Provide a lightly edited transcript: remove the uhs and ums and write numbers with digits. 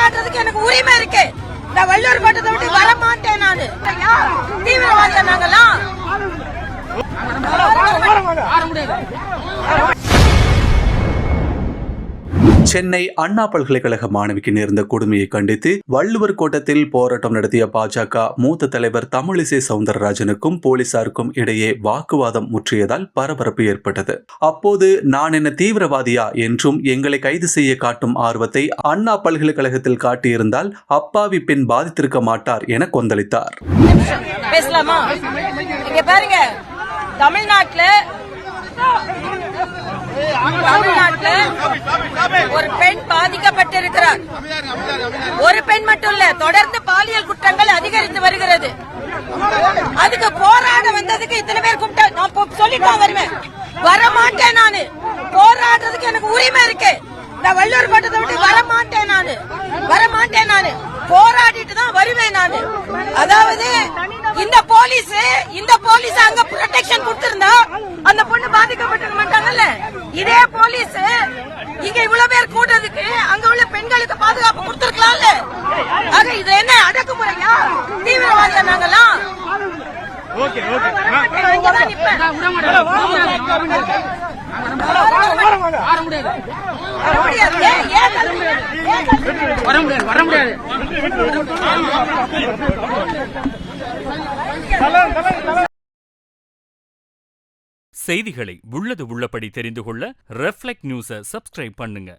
போராடுறதுக்கு எனக்கு உரிமை இருக்கு. இந்த வள்ளுவர் கோட்டத்தை விட்டு வர மாட்டேன் நானு. தீவிரவாதியா நாங்கெல்லாம். சென்னை அண்ணா பல்கலைக்கழக மாணவிக்கு நேர்ந்த கொடுமையை கண்டித்து வள்ளுவர் கோட்டத்தில் போராட்டம் நடத்திய பாஜக மூத்த தலைவர் தமிழிசை சவுந்தரராஜனுக்கும் போலீசாருக்கும் இடையே வாக்குவாதம் முற்றியதால் பரபரப்பு ஏற்பட்டது. அப்போது நான் என்ன தீவிரவாதியா என்றும் எங்களை கைது செய்ய காட்டும் ஆர்வத்தை அண்ணா பல்கலைக்கழகத்தில் காட்டியிருந்தால் அப்பாவி பெண் பாதித்திருக்க மாட்டார் என கொந்தளித்தார். பேசலாமா? இங்க பாருங்க, தமிழ்நாட்டுல ஒரு பெண் பாதிக்கப்பட்டிருக்கிறார். ஒரு பெண் மட்டும் இல்ல, தொடர்ந்து பாலியல் குற்றங்கள் அதிகரித்து வருகிறது. அதுக்கு போராட வந்ததுக்கு இத்தனை பேர் கூப்பிட்டா நான் சொல்லிட்டு வருவேன். வரமாட்டேன் நானு. போராடுறதுக்கு எனக்கு உரிமை இருக்கு. நான் வள்ளுவர் கோட்டத்தை விட்டு வரமாட்டேன் நானு. போராடிட்டு தான் வருவேன் நானு. அதாவது இந்த போலீஸ் அங்க ப்ரொடெக்ஷன் கொடுத்திருந்தா அந்த பொண்ணு பாதிக்கப்பட்டிருக்க மாட்டாங்கல்ல. இதே போலீஸ் இங்க இவ்வளவு பேர் கூட்டத்துக்கு அங்க உள்ள பெண்களுக்கு பாதுகாப்பு கொடுத்திருக்கலாம்ல. ஆக இது என்ன அடக்குமுறையா? தீவிரவாதியா நாங்கெல்லாம்? செய்திகளை உள்ளது உள்ளபடி தெரிந்து கொள்ள ரெஃப்ளெக்ட் நியூஸை சப்ஸ்கிரைப் பண்ணுங்க.